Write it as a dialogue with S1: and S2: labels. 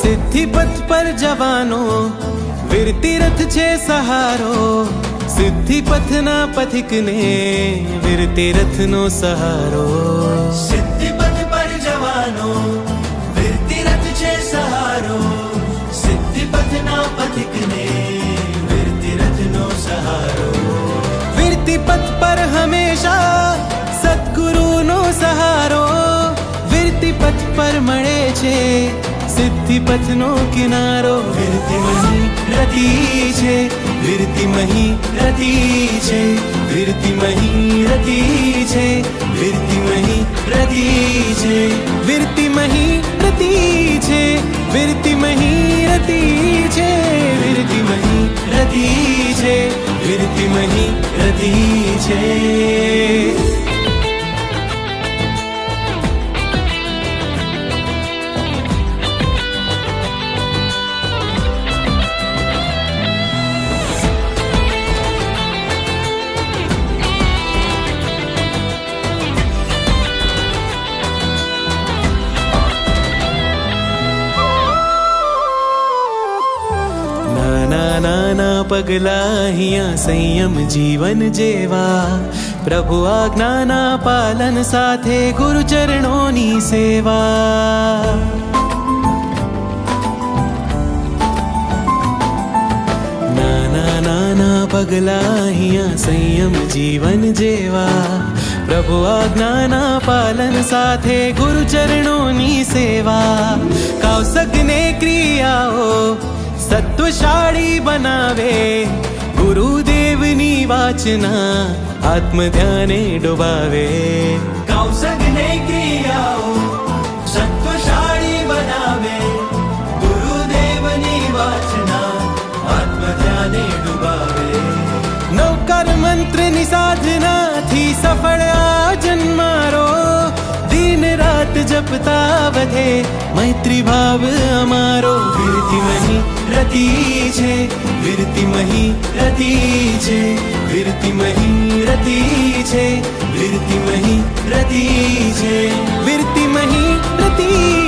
S1: સિદ્ધિ પથ પર જવાનો વીરતી રથ છે સહારો, સિદ્ધિ પથના પથિકને વીરતી રથનો સહારો.
S2: સિદ્ધિ પથ પર જવાનો વીરતી રથ છે સહારો, સિદ્ધિ પથના પથિકને વીરતી રથનો સહારો.
S1: વીરતી પથ પર હંમેશા સદગુરુનો સહારો, વીરતી પથ પર મળે છે સિદ્ધિ પથનો કિનારો.
S2: વીરતી રતી છે,
S1: વીરતી મહી રતી છે, વીરતી મહી રતી છે, વીરતી મહી રતી છે, વીરતી મહી રતી છે, વીરતી મહી રતી છે, વીરતી મહી રતી છે, વીરતી મહી રતી છે. નાના પગલા અહીંયા સંયમ જીવન જેવા, પ્રભુ આજ્ઞાના પાલન સાથે ગુરુ ચરણોની સેવા. નાના પગલા અહીંયા સંયમ જીવન જેવા, પ્રભુ આજ્ઞાના પાલન સાથે ગુરુ ચરણોની સેવા. કૌશગને ક્રિયાઓ સત્વશાળી બનાવે, ગુરુદેવની વાચના આત્મ ધ્યાને ડુબાવે.
S2: કૌશગને ક્રિયાઓ સત્વશાળી બનાવે, ગુરુદેવની વાચના આત્મ ધ્યાને ડુબાવે.
S1: નવકાર મંત્રની સાધનાથી સફળ આ જન્મારો, દિન રાત જપતા વધે મૈત્રી ભાવ અમારો. વીરતી મહી રતી છે, વીરતી મહી રતી છે, વીરતી મહી રતી છે, વીરતી મહી રતી છે, વીરતી મહી રતી